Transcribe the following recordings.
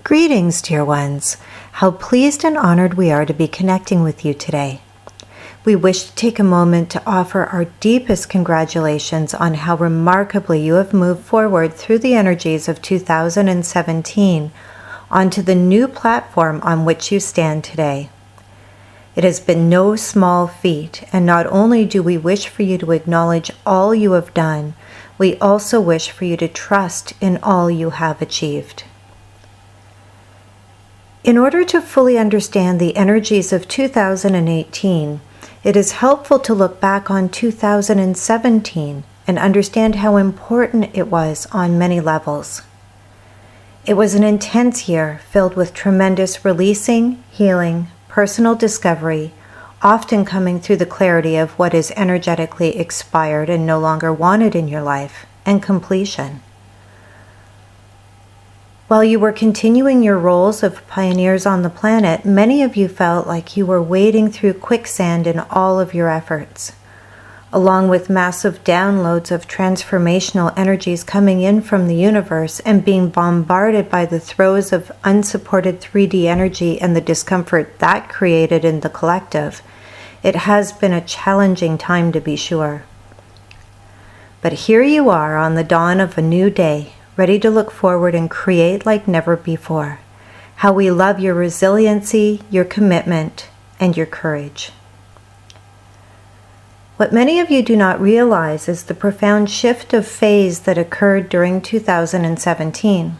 Greetings, dear ones. How pleased and honored we are to be connecting with you today. We wish to take a moment to offer our deepest congratulations on how remarkably you have moved forward through the energies of 2017 onto the new platform on which you stand today. It has been no small feat, and not only do we wish for you to acknowledge all you have done, we also wish for you to trust in all you have achieved. In order to fully understand the energies of 2018, it is helpful to look back on 2017 and understand how important it was on many levels. It was an intense year filled with tremendous releasing, healing, personal discovery, often coming through the clarity of what is energetically expired and no longer wanted in your life, and completion. While you were continuing your roles of pioneers on the planet, many of you felt like you were wading through quicksand in all of your efforts. Along with massive downloads of transformational energies coming in from the universe and being bombarded by the throes of unsupported 3D energy and the discomfort that created in the collective, it has been a challenging time to be sure. But here you are on the dawn of a new day, ready to look forward and create like never before. How we love your resiliency, your commitment, and your courage. What many of you do not realize is the profound shift of phase that occurred during 2017.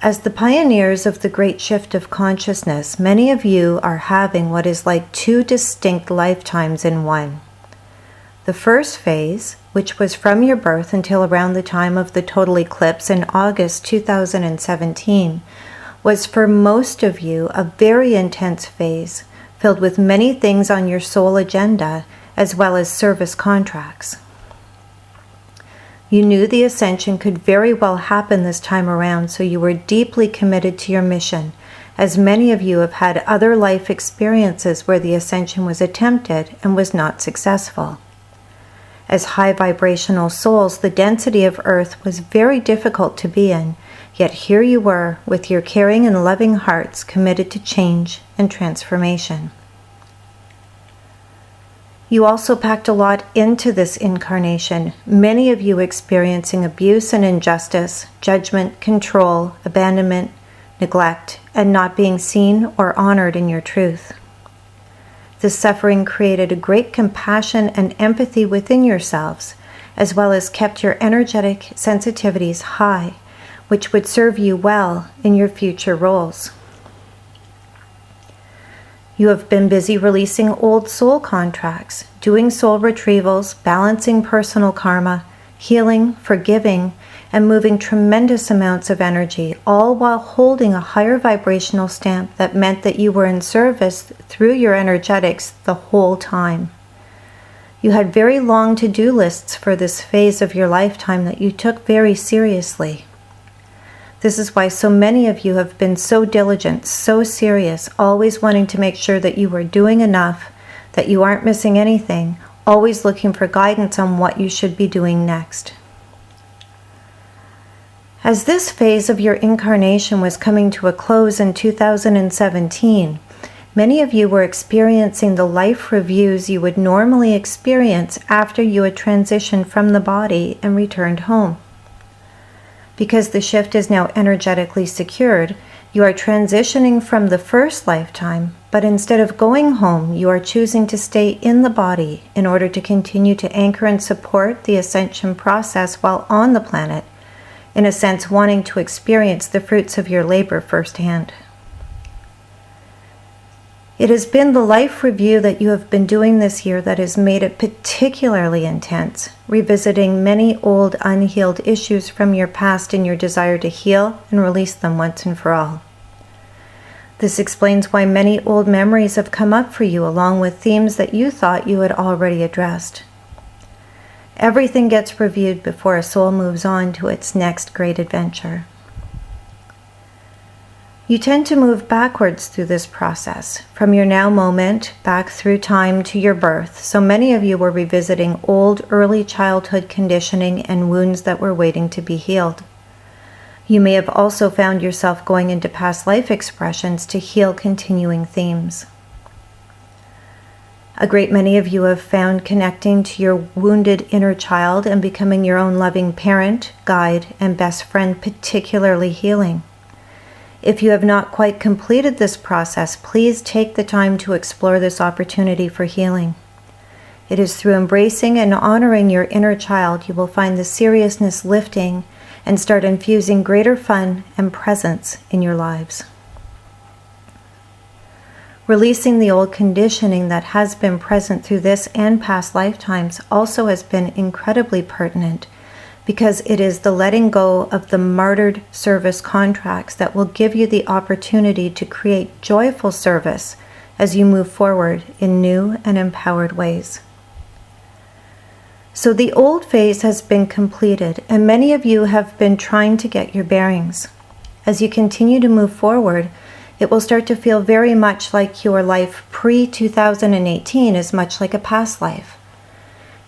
As the pioneers of the great shift of consciousness, many of you are having what is like two distinct lifetimes in one. The first phase, which was from your birth until around the time of the total eclipse in August 2017, was for most of you a very intense phase, filled with many things on your soul agenda, as well as service contracts. You knew the ascension could very well happen this time around, so you were deeply committed to your mission, as many of you have had other life experiences where the ascension was attempted and was not successful. As high vibrational souls, the density of Earth was very difficult to be in, yet here you were with your caring and loving hearts committed to change and transformation. You also packed a lot into this incarnation, many of you experiencing abuse and injustice, judgment, control, abandonment, neglect, and not being seen or honored in your truth. This suffering created a great compassion and empathy within yourselves, as well as kept your energetic sensitivities high, which would serve you well in your future roles. You have been busy releasing old soul contracts, doing soul retrievals, balancing personal karma, healing, forgiving, and moving tremendous amounts of energy, all while holding a higher vibrational stamp that meant that you were in service through your energetics the whole time. You had very long to-do lists for this phase of your lifetime that you took very seriously. This is why so many of you have been so diligent, so serious, always wanting to make sure that you are doing enough, that you aren't missing anything, always looking for guidance on what you should be doing next. As this phase of your incarnation was coming to a close in 2017, many of you were experiencing the life reviews you would normally experience after you had transitioned from the body and returned home. Because the shift is now energetically secured, you are transitioning from the first lifetime, but instead of going home, you are choosing to stay in the body in order to continue to anchor and support the ascension process while on the planet, in a sense wanting to experience the fruits of your labor firsthand. It has been the life review that you have been doing this year that has made it particularly intense, revisiting many old unhealed issues from your past in your desire to heal and release them once and for all. This explains why many old memories have come up for you, along with themes that you thought you had already addressed. Everything gets reviewed before a soul moves on to its next great adventure. You tend to move backwards through this process, from your now moment back through time to your birth, so many of you were revisiting old early childhood conditioning and wounds that were waiting to be healed. You may have also found yourself going into past life expressions to heal continuing themes. A great many of you have found connecting to your wounded inner child and becoming your own loving parent, guide, and best friend particularly healing. If you have not quite completed this process, please take the time to explore this opportunity for healing. It is through embracing and honoring your inner child you will find the seriousness lifting and start infusing greater fun and presence in your lives. Releasing the old conditioning that has been present through this and past lifetimes also has been incredibly pertinent, because it is the letting go of the martyred service contracts that will give you the opportunity to create joyful service as you move forward in new and empowered ways. So the old phase has been completed, and many of you have been trying to get your bearings. As you continue to move forward, it will start to feel very much like your life pre-2018 is much like a past life.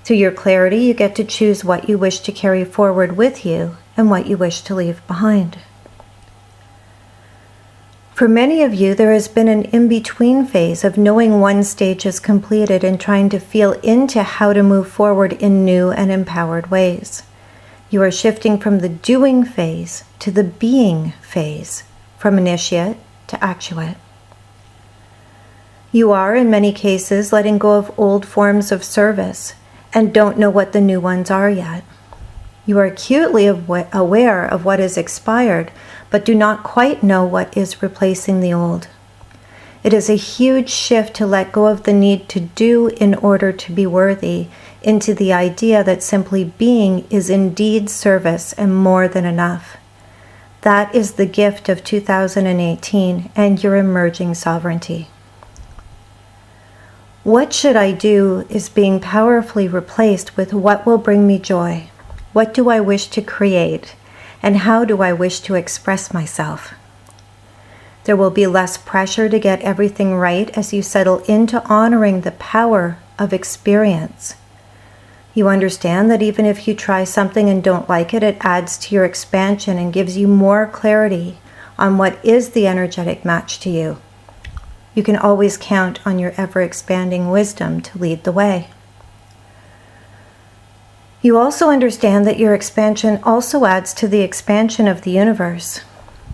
Through your clarity, you get to choose what you wish to carry forward with you and what you wish to leave behind. For many of you, there has been an in-between phase of knowing one stage is completed and trying to feel into how to move forward in new and empowered ways. You are shifting from the doing phase to the being phase, from initiate to actuate. You are, in many cases, letting go of old forms of service and don't know what the new ones are yet. You are acutely aware of what is expired, but do not quite know what is replacing the old. It is a huge shift to let go of the need to do in order to be worthy into the idea that simply being is indeed service and more than enough. That is the gift of 2018 and your emerging sovereignty. What should I do is being powerfully replaced with what will bring me joy. What do I wish to create? And how do I wish to express myself? There will be less pressure to get everything right as you settle into honoring the power of experience. You understand that even if you try something and don't like it, it adds to your expansion and gives you more clarity on what is the energetic match to you. You can always count on your ever-expanding wisdom to lead the way. You also understand that your expansion also adds to the expansion of the universe.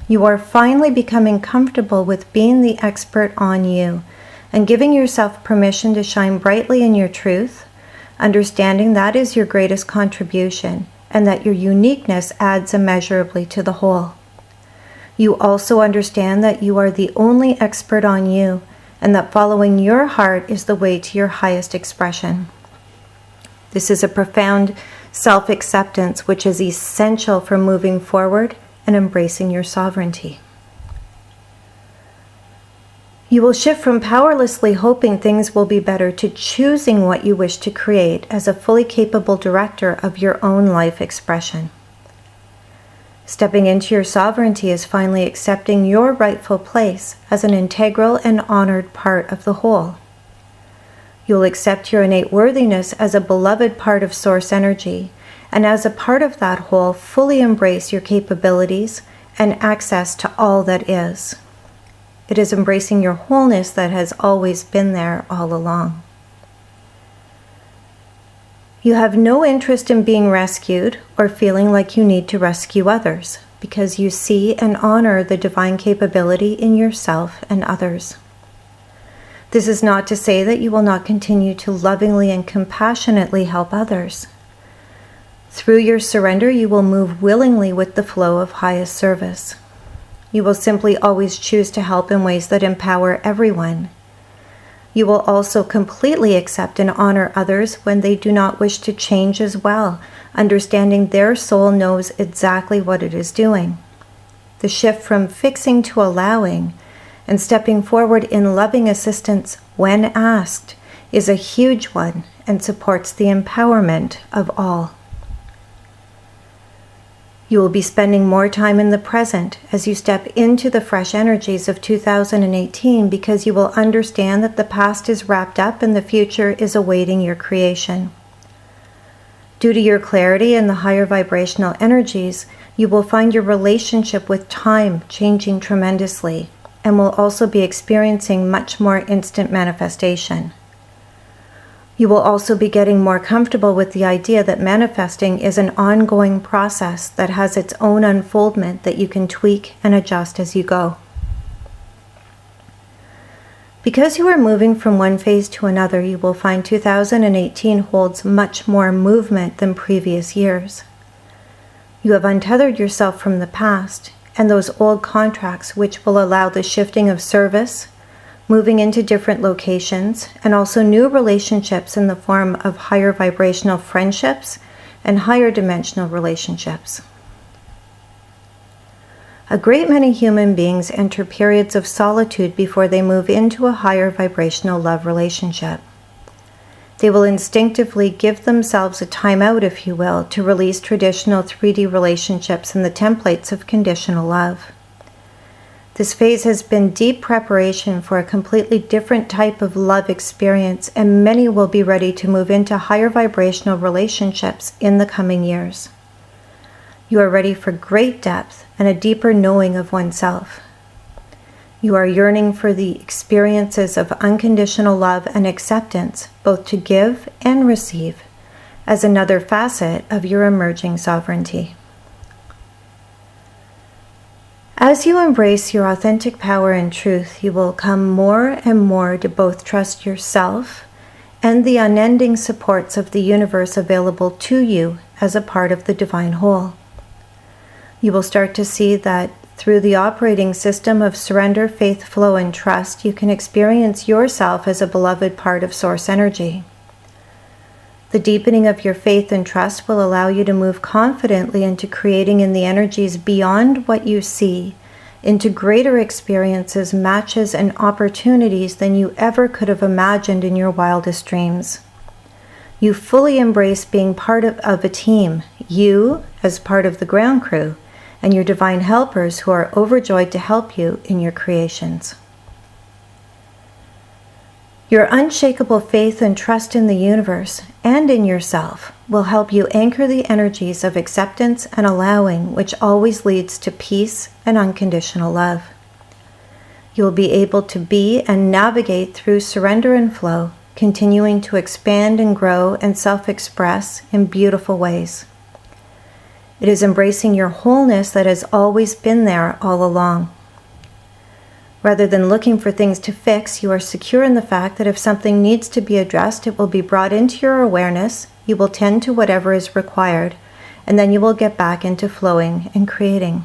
You are finally becoming comfortable with being the expert on you and giving yourself permission to shine brightly in your truth, understanding that is your greatest contribution and that your uniqueness adds immeasurably to the whole. You also understand that you are the only expert on you and that following your heart is the way to your highest expression. This is a profound self-acceptance which is essential for moving forward and embracing your sovereignty. You will shift from powerlessly hoping things will be better to choosing what you wish to create as a fully capable director of your own life expression. Stepping into your sovereignty is finally accepting your rightful place as an integral and honored part of the whole. You'll accept your innate worthiness as a beloved part of source energy, and as a part of that whole, fully embrace your capabilities and access to all that is. It is embracing your wholeness that has always been there all along. You have no interest in being rescued or feeling like you need to rescue others, because you see and honor the divine capability in yourself and others. This is not to say that you will not continue to lovingly and compassionately help others. Through your surrender, you will move willingly with the flow of highest service. You will simply always choose to help in ways that empower everyone. You will also completely accept and honor others when they do not wish to change as well, understanding their soul knows exactly what it is doing. The shift from fixing to allowing and stepping forward in loving assistance when asked is a huge one and supports the empowerment of all. You will be spending more time in the present as you step into the fresh energies of 2018, because you will understand that the past is wrapped up and the future is awaiting your creation. Due to your clarity and the higher vibrational energies, you will find your relationship with time changing tremendously and will also be experiencing much more instant manifestation. You will also be getting more comfortable with the idea that manifesting is an ongoing process that has its own unfoldment that you can tweak and adjust as you go. Because you are moving from one phase to another, you will find 2018 holds much more movement than previous years. You have untethered yourself from the past and those old contracts, which will allow the shifting of service, moving into different locations, and also new relationships in the form of higher vibrational friendships and higher dimensional relationships. A great many human beings enter periods of solitude before they move into a higher vibrational love relationship. They will instinctively give themselves a time out, if you will, to release traditional 3D relationships and the templates of conditional love. This phase has been deep preparation for a completely different type of love experience, and many will be ready to move into higher vibrational relationships in the coming years. You are ready for great depth and a deeper knowing of oneself. You are yearning for the experiences of unconditional love and acceptance, both to give and receive, as another facet of your emerging sovereignty. As you embrace your authentic power and truth, you will come more and more to both trust yourself and the unending supports of the universe available to you as a part of the divine whole. You will start to see that through the operating system of surrender, faith, flow, and trust, you can experience yourself as a beloved part of Source energy. The deepening of your faith and trust will allow you to move confidently into creating in the energies beyond what you see, into greater experiences, matches, and opportunities than you ever could have imagined in your wildest dreams. You fully embrace being part of a team, you as part of the ground crew, and your divine helpers who are overjoyed to help you in your creations. Your unshakable faith and trust in the universe and in yourself will help you anchor the energies of acceptance and allowing, which always leads to peace and unconditional love. You will be able to be and navigate through surrender and flow, continuing to expand and grow and self-express in beautiful ways. It is embracing your wholeness that has always been there all along. Rather than looking for things to fix, you are secure in the fact that if something needs to be addressed, it will be brought into your awareness, you will tend to whatever is required, and then you will get back into flowing and creating.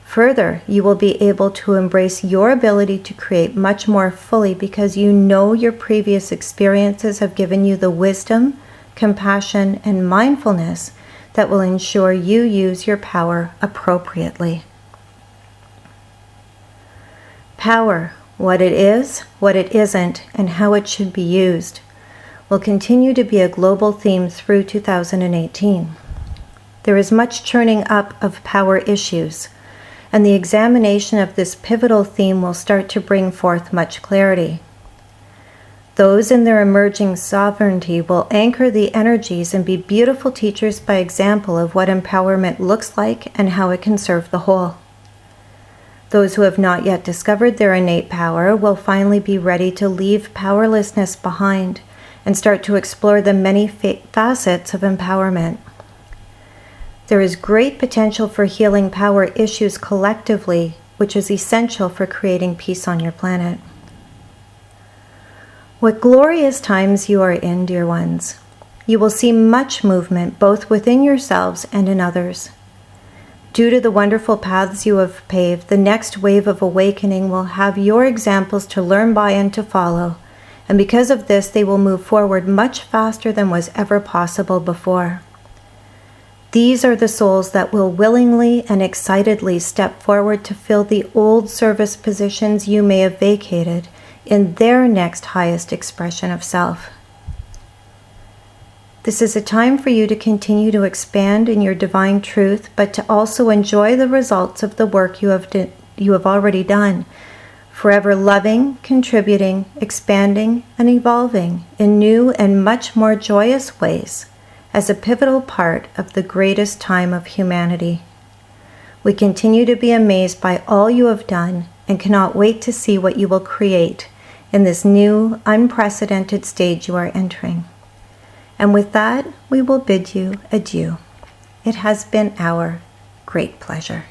Further, you will be able to embrace your ability to create much more fully because you know your previous experiences have given you the wisdom, compassion, and mindfulness that will ensure you use your power appropriately. Power, what it is, what it isn't, and how it should be used, will continue to be a global theme through 2018. There is much churning up of power issues, and the examination of this pivotal theme will start to bring forth much clarity. Those in their emerging sovereignty will anchor the energies and be beautiful teachers by example of what empowerment looks like and how it can serve the whole. Those who have not yet discovered their innate power will finally be ready to leave powerlessness behind and start to explore the many facets of empowerment. There is great potential for healing power issues collectively, which is essential for creating peace on your planet. What glorious times you are in, dear ones. You will see much movement both within yourselves and in others. Due to the wonderful paths you have paved, the next wave of awakening will have your examples to learn by and to follow, and because of this, they will move forward much faster than was ever possible before. These are the souls that will willingly and excitedly step forward to fill the old service positions you may have vacated in their next highest expression of self. This is a time for you to continue to expand in your divine truth, but to also enjoy the results of the work you have already done, forever loving, contributing, expanding, and evolving in new and much more joyous ways as a pivotal part of the greatest time of humanity. We continue to be amazed by all you have done and cannot wait to see what you will create in this new, unprecedented stage you are entering. And with that, we will bid you adieu. It has been our great pleasure.